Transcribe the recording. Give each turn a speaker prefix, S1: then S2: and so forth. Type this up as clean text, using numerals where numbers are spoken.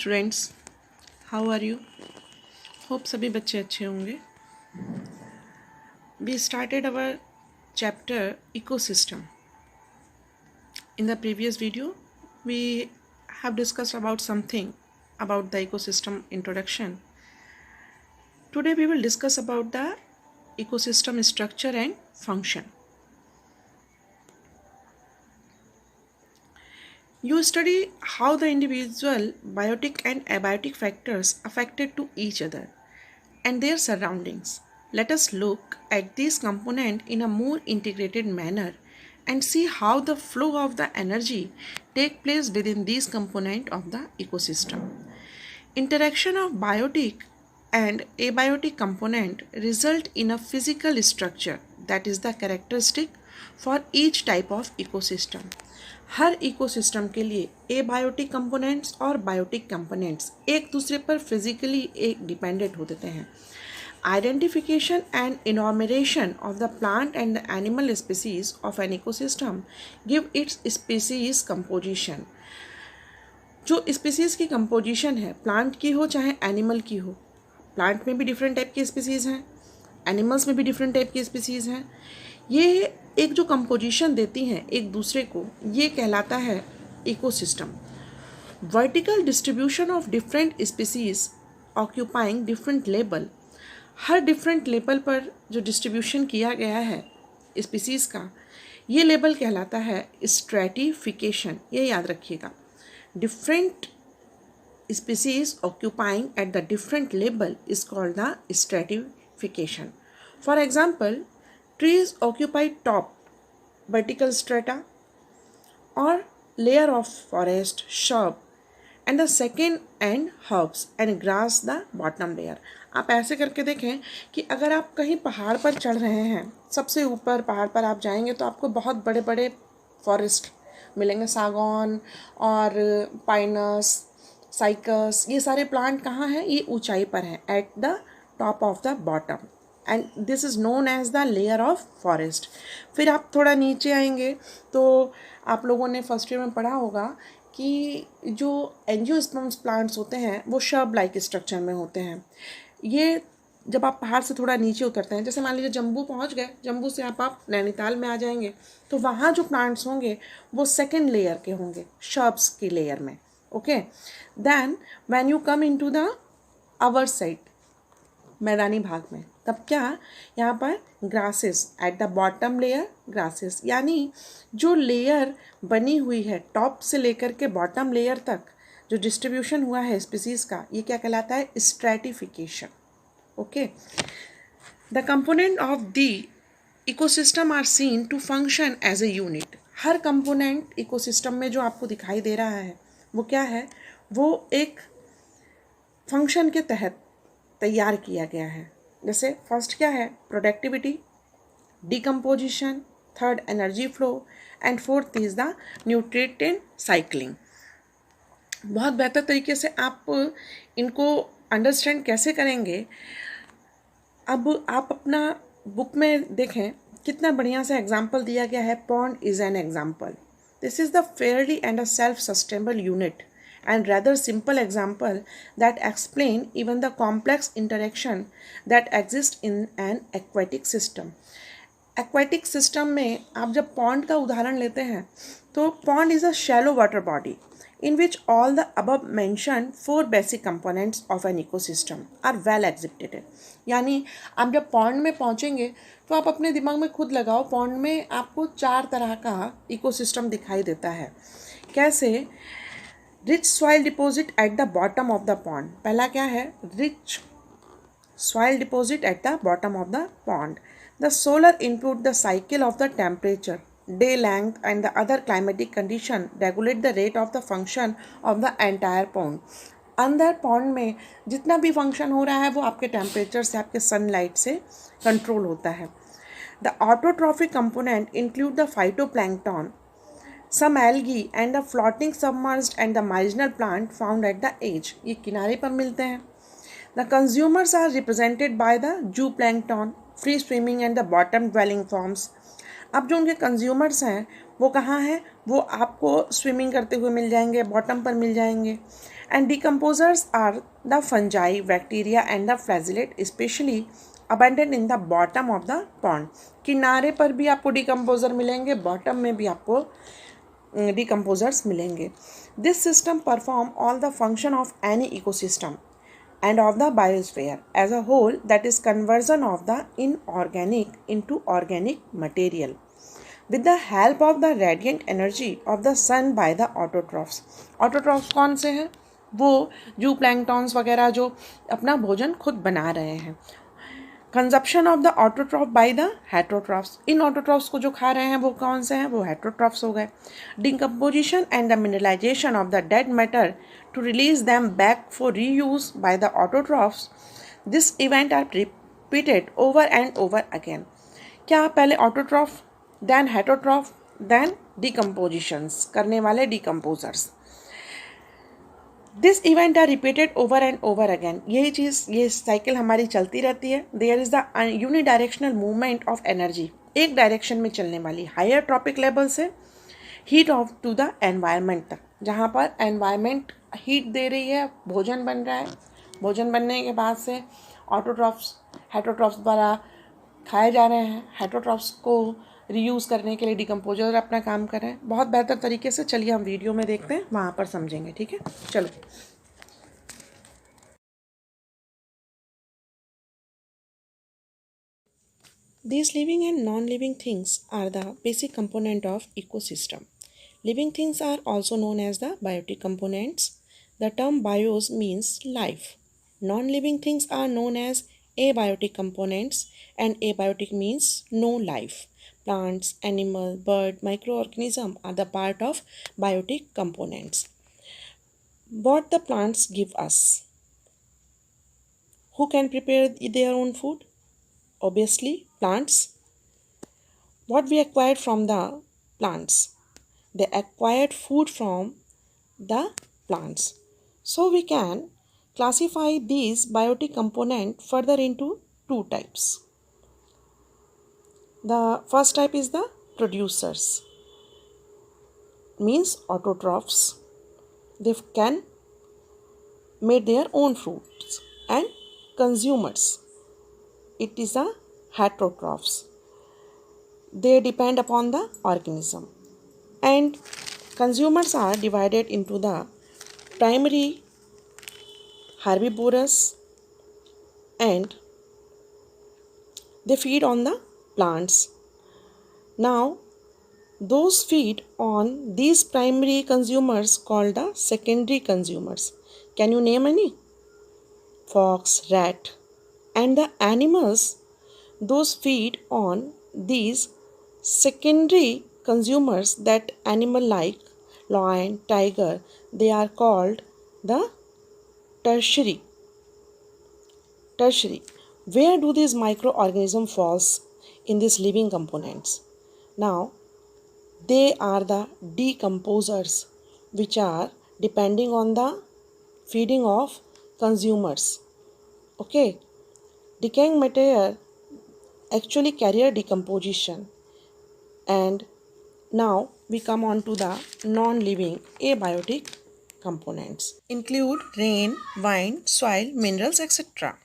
S1: Students, how are you? Hope सभी बच्चे अच्छे होंगे. We started our chapter ecosystem. In the previous video, we have discussed about something about the ecosystem introduction. Today we will discuss about the ecosystem structure and function. You study how the individual biotic and abiotic factors affected to each other and their surroundings. Let us look at these components in a more integrated manner and see how the flow of the energy take place within these components of the ecosystem. Interaction of biotic and abiotic component result in a physical structure that is the characteristic for each type of ecosystem. हर ecosystem के लिए abiotic components और biotic components एक दूसरे पर physically एक dependent होते हैं. Identification and enumeration of the plant and the animal species of an ecosystem give its species composition. जो स्पीसीज की कंपोजिशन है, प्लांट की हो चाहे एनिमल की हो, प्लांट में भी डिफरेंट टाइप की स्पीसीज हैं, एनिमल्स में भी डिफरेंट टाइप की स्पीसीज हैं. ये एक जो कंपोजिशन देती हैं एक दूसरे को, ये कहलाता है ecosystem. Vertical distribution of different species occupying different level. Her different level पर जो डिस्ट्रीब्यूशन किया गया है स्पीसीज का, ये लेवल कहलाता है स्ट्रैटिफिकेशन. ये याद रखिएगा, different species occupying at the different level is called the stratification. For example, trees occupy top vertical strata or layer of forest shrub and the second and herbs and grass the bottom layer. आप ऐसे करके देखें कि अगर आप कहीं पहाड़ पर चढ़ रहे हैं, सबसे ऊपर पहाड़ पर आप जाएंगे तो आपको बहुत बड़े बड़े फॉरेस्ट मिलेंगे, सागौन और पाइनस, साइकस. ये सारे प्लांट कहाँ हैं? ये ऊंचाई पर हैं, at the top of the bottom, and this is known as the layer of forest. फिर आप थोड़ा नीचे आएंगे तो आप लोगों ने फर्स्ट ईयर में पढ़ा होगा कि जो एंजियोस्पर्म्स प्लांट्स होते हैं वो शर्ब लाइक स्ट्रक्चर में होते हैं. ये जब आप पहाड़ से थोड़ा नीचे उतरते हैं, जैसे मान लीजिए जम्मू पहुंच गए, जम्मू से आप नैनीताल में आ जाएंगे तो वहाँ जो प्लांट्स होंगे वो सेकेंड लेयर के होंगे, शर्ब्स की लेयर में. Okay, then when you come into the our side, मैदानी भाग में, तब क्या यहाँ पर grasses at the bottom layer grasses, यानी जो लेयर बनी हुई है टॉप से लेकर के बॉटम लेयर तक जो डिस्ट्रीब्यूशन हुआ है स्पीसीज का, ये क्या कहलाता है? Stratification. Okay, the component of the ecosystem are seen to function as a unit. हर कंपोनेंट इकोसिस्टम में जो आपको दिखाई दे रहा है वो क्या है? वो एक फंक्शन के तहत तैयार किया गया है. जैसे फर्स्ट क्या है? Productivity, decomposition, third energy flow and fourth is the nutrient cycling. बहुत बेहतर तरीके से आप इनको अंडरस्टैंड कैसे करेंगे? अब आप अपना बुक में देखें कितना बढ़िया सा एग्जाम्पल दिया गया है. Pond is an example. This is the Fairlie and a self sustainable unit and rather simple example that explain even the complex interaction that exist in an aquatic system. Aquatic system में आप जब pond का उदाहरण लेते हैं तो pond is a shallow water body in which all the above mentioned four basic components of an ecosystem are well exhibited. यानी आप जब pond में पहुँचेंगे तो आप अपने दिमाग में खुद लगाओ, pond में आपको 4 तरह का ecosystem दिखाई देता है. कैसे? Rich soil deposit eight the bottom of the pond. पहला क्या है? Rich soil deposit eight the bottom of the pond. The solar input the cycle of the temperature, day length and the other climatic condition regulate the rate of the function of the entire pond. अंदर pond में जितना भी function हो रहा है वो आपके temperature से, आपके सनलाइट से कंट्रोल होता है. The autotrophic component include the phytoplankton, some algae and the floating submerged and the marginal plant found at the edge. ये किनारे पर मिलते हैं. The consumers are represented by the zooplankton, free swimming and the bottom dwelling forms. अब जो उनके consumers हैं वो कहाँ हैं? वो आपको स्विमिंग करते हुए मिल जाएंगे, बॉटम पर मिल जाएंगे. And decomposers are the fungi, bacteria and the flagellate, especially abundant in the bottom of the pond. किनारे पर भी आपको decomposer मिलेंगे, bottom में भी आपको decomposers मिलेंगे. This system perform all the function of any ecosystem and of the biosphere as a whole, that is conversion of the inorganic into organic material with the help of the radiant energy of the sun by the autotrophs. Autotrophs कौन से हैं? वो जू planktons वगैरह जो अपना भोजन खुद बना रहे हैं. Consumption of the autotroph by the heterotrophs. In autotrophs को जो खा रहे हैं वो कौन से हैं? वो हेटरोट्रॉफ्स हो गए. Decomposition and the mineralization of the dead matter to release them back for reuse by the autotrophs. This event are repeated over and over again. क्या? पहले autotroph, then heterotroph, then decompositions करने वाले decomposers. This event are repeated over and over again. यही चीज़, ये cycle हमारी चलती रहती है. There is the unidirectional movement of energy. एक डायरेक्शन में चलने वाली हायर ट्रॉपिक लेवल से heat off to the environment तक, जहाँ पर एनवायरनमेंट हीट दे रही है, भोजन बन रहा है. भोजन बनने के बाद से ऑटोट्रॉफ्स हेटरोट्रॉफ्स द्वारा खाए जा रहे हैं. हेटरोट्रॉफ्स को रीयूज़ करने के लिए डिकम्पोजर अपना काम कर रहे हैं बहुत बेहतर तरीके से. चलिए हम वीडियो में देखते हैं, वहाँ पर समझेंगे. ठीक है, चलो. These living and non-living things are the basic component of ecosystem. Living things are also known as the biotic components. The term bios means life. Non-living things are known as abiotic components, and abiotic means no life. Plants, animal, bird, microorganism are the part of biotic components. What the plants give us? Who can prepare their own food? Obviously, plants. What we acquired from the plants? They acquired food from the plants. So we can classify these biotic components further into two types. The first type is the producers, means autotrophs. They can make their own fruits. And consumers, it is the heterotrophs. They depend upon the organism. And consumers are divided into the primary herbivorous, and they feed on the plants. Now, those feed on these primary consumers called the secondary consumers. Can you name any? Fox, rat. And the animals, those feed on these secondary consumers, that animal like lion, tiger, they are called the tertiary. Where do these microorganisms falls in these living components? Now, they are the decomposers, which are depending on the feeding of consumers. Okay, decaying matter actually carry decomposition. And now we come on to the non-living abiotic components. Include rain, wind, soil, minerals, etc.